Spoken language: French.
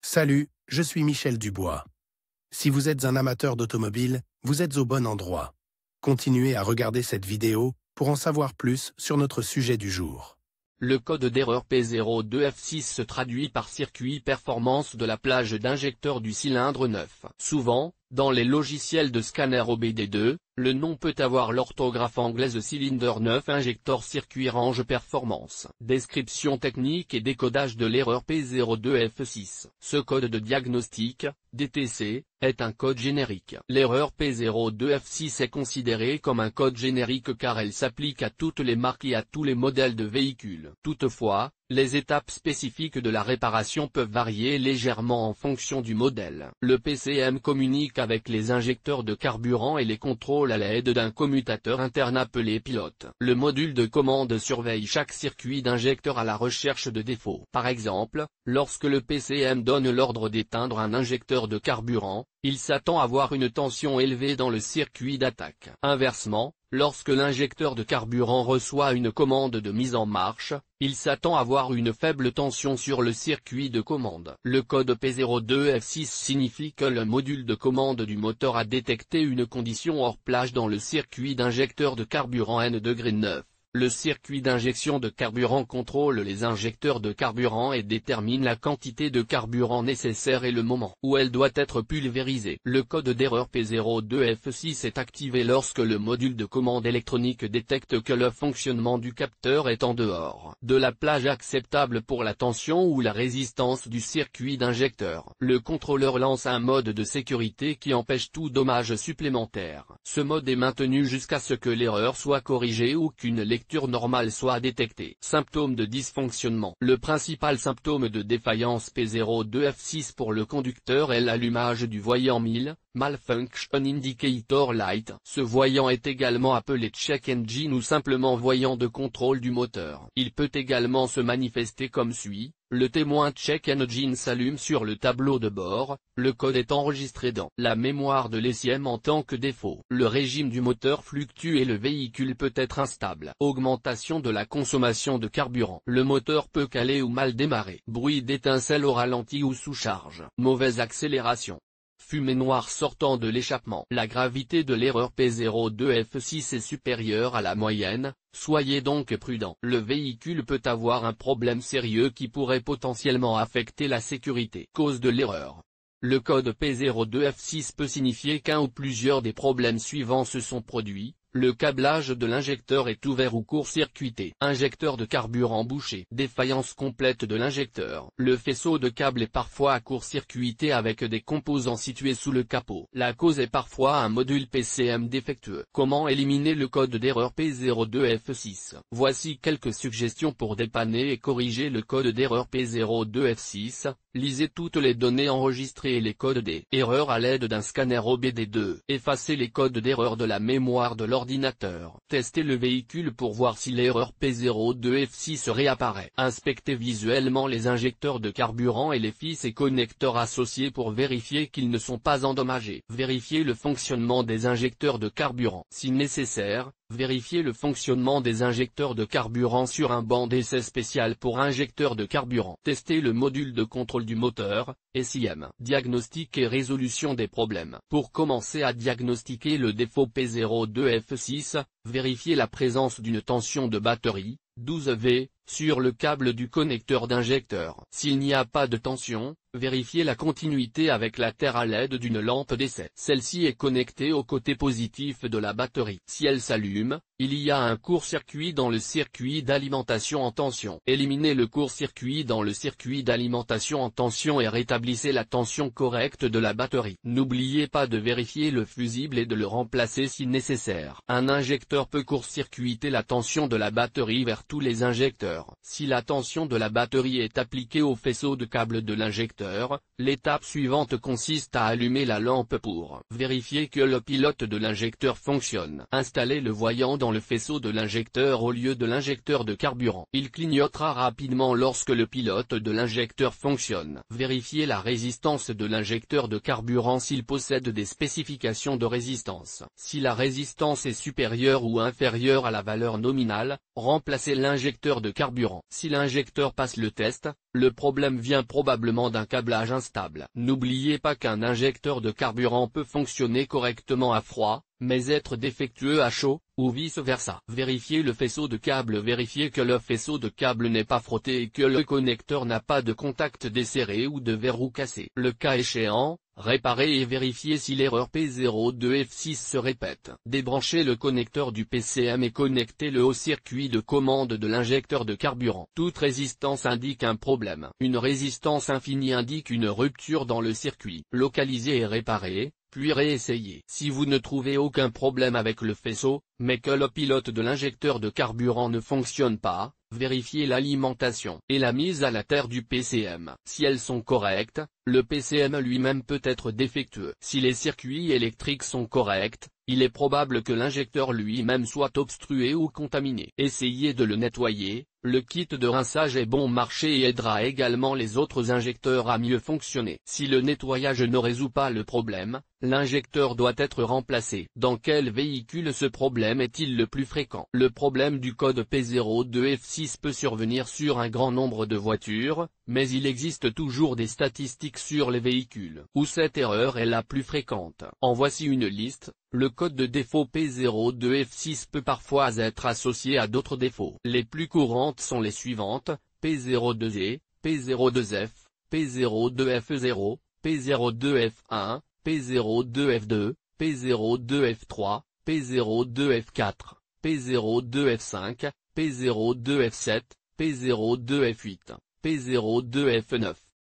Salut, je suis Michel Dubois. Si vous êtes un amateur d'automobile, vous êtes au bon endroit. Continuez à regarder cette vidéo pour en savoir plus sur notre sujet du jour. Le code d'erreur P02F6 se traduit par circuit performance de la plage d'injecteur du cylindre neuf. Souvent, dans les logiciels de scanner OBD2, le nom peut avoir l'orthographe anglaise cylinder 9 injector circuit range performance. Description technique et décodage de l'erreur P02F6. Ce code de diagnostic, DTC, est un code générique. L'erreur P02F6 est considérée comme un code générique car elle s'applique à toutes les marques et à tous les modèles de véhicules. Toutefois, les étapes spécifiques de la réparation peuvent varier légèrement en fonction du modèle. Le PCM communique avec les injecteurs de carburant et les contrôle à l'aide d'un commutateur interne appelé pilote. Le module de commande surveille chaque circuit d'injecteur à la recherche de défauts. Par exemple, lorsque le PCM donne l'ordre d'éteindre un injecteur de carburant, il s'attend à voir une tension élevée dans le circuit d'attaque. Inversement, lorsque l'injecteur de carburant reçoit une commande de mise en marche, il s'attend à voir une faible tension sur le circuit de commande. Le code P02F6 signifie que le module de commande du moteur a détecté une condition hors plage dans le circuit d'injecteur de carburant N°9. Le circuit d'injection de carburant contrôle les injecteurs de carburant et détermine la quantité de carburant nécessaire et le moment où elle doit être pulvérisée. Le code d'erreur P02F6 est activé lorsque le module de commande électronique détecte que le fonctionnement du capteur est en dehors de la plage acceptable pour la tension ou la résistance du circuit d'injecteur. Le contrôleur lance un mode de sécurité qui empêche tout dommage supplémentaire. Ce mode est maintenu jusqu'à ce que l'erreur soit corrigée ou qu'une lecture normale soit détectée. Symptômes de dysfonctionnement. Le principal symptôme de défaillance P02F6 pour le conducteur est l'allumage du voyant 1000, Malfunction Indicator Light. Ce voyant est également appelé check engine ou simplement voyant de contrôle du moteur. Il peut également se manifester comme suit. Le témoin check engine s'allume sur le tableau de bord, le code est enregistré dans la mémoire de l'ECM en tant que défaut. Le régime du moteur fluctue et le véhicule peut être instable. Augmentation de la consommation de carburant. Le moteur peut caler ou mal démarrer. Bruit d'étincelle au ralenti ou sous charge. Mauvaise accélération. Fumée noire sortant de l'échappement. La gravité de l'erreur P02F6 est supérieure à la moyenne, soyez donc prudent. Le véhicule peut avoir un problème sérieux qui pourrait potentiellement affecter la sécurité. Cause de l'erreur. Le code P02F6 peut signifier qu'un ou plusieurs des problèmes suivants se sont produits. Le câblage de l'injecteur est ouvert ou court-circuité. Injecteur de carburant bouché. Défaillance complète de l'injecteur. Le faisceau de câble est parfois à court-circuité avec des composants situés sous le capot. La cause est parfois un module PCM défectueux. Comment éliminer le code d'erreur P02F6? Voici quelques suggestions pour dépanner et corriger le code d'erreur P02F6. Lisez toutes les données enregistrées et les codes des erreurs à l'aide d'un scanner OBD2. Effacez les codes d'erreur de la mémoire de l'ordinateur. Testez le véhicule pour voir si l'erreur P02F6 réapparaît. Inspectez visuellement les injecteurs de carburant et les fils et connecteurs associés pour vérifier qu'ils ne sont pas endommagés. Vérifiez le fonctionnement des injecteurs de carburant. Si nécessaire, vérifiez le fonctionnement des injecteurs de carburant sur un banc d'essai spécial pour injecteurs de carburant. Testez le module de contrôle du moteur, SIM. Diagnostic et résolution des problèmes. Pour commencer à diagnostiquer le défaut P02F6, vérifiez la présence d'une tension de batterie, 12 V, sur le câble du connecteur d'injecteur. S'il n'y a pas de tension, vérifiez la continuité avec la terre à l'aide d'une lampe d'essai. Celle-ci est connectée au côté positif de la batterie. Si elle s'allume, il y a un court-circuit dans le circuit d'alimentation en tension. Éliminez le court-circuit dans le circuit d'alimentation en tension et rétablissez la tension correcte de la batterie. N'oubliez pas de vérifier le fusible et de le remplacer si nécessaire. Un injecteur peut court-circuiter la tension de la batterie vers tous les injecteurs. Si la tension de la batterie est appliquée au faisceau de câble de l'injecteur, l'étape suivante consiste à allumer la lampe pour vérifier que le pilote de l'injecteur fonctionne. Installez le voyant dans le faisceau de l'injecteur au lieu de l'injecteur de carburant. Il clignotera rapidement lorsque le pilote de l'injecteur fonctionne. Vérifiez la résistance de l'injecteur de carburant s'il possède des spécifications de résistance. Si la résistance est supérieure ou inférieure à la valeur nominale, remplacez l'injecteur de carburant. Si l'injecteur passe le test, le problème vient probablement d'un câblage instable. N'oubliez pas qu'un injecteur de carburant peut fonctionner correctement à froid, mais être défectueux à chaud, ou vice-versa. Vérifiez le faisceau de câble. Vérifiez que le faisceau de câble n'est pas frotté et que le connecteur n'a pas de contact desserré ou de verrou cassé. Le cas échéant, réparez et vérifiez si l'erreur P02F6 se répète. Débranchez le connecteur du PCM et connectez-le au circuit de commande de l'injecteur de carburant. Toute résistance indique un problème. Une résistance infinie indique une rupture dans le circuit. Localisez et réparez, puis réessayez. Si vous ne trouvez aucun problème avec le faisceau, mais que le pilote de l'injecteur de carburant ne fonctionne pas, vérifiez l'alimentation et la mise à la terre du PCM. Si elles sont correctes, le PCM lui-même peut être défectueux. Si les circuits électriques sont corrects, il est probable que l'injecteur lui-même soit obstrué ou contaminé. Essayez de le nettoyer. Le kit de rinçage est bon marché et aidera également les autres injecteurs à mieux fonctionner. Si le nettoyage ne résout pas le problème, l'injecteur doit être remplacé. Dans quel véhicule ce problème est-il le plus fréquent? Le problème du code P02F6 peut survenir sur un grand nombre de voitures, mais il existe toujours des statistiques sur les véhicules où cette erreur est la plus fréquente. En voici une liste. Le code de défaut P02F6 peut parfois être associé à d'autres défauts. Les plus courantes sont les suivantes: P02E, P02F, P02F0, P02F1, P02F2, P02F3, P02F4, P02F5, P02F7, P02F8, P02F9.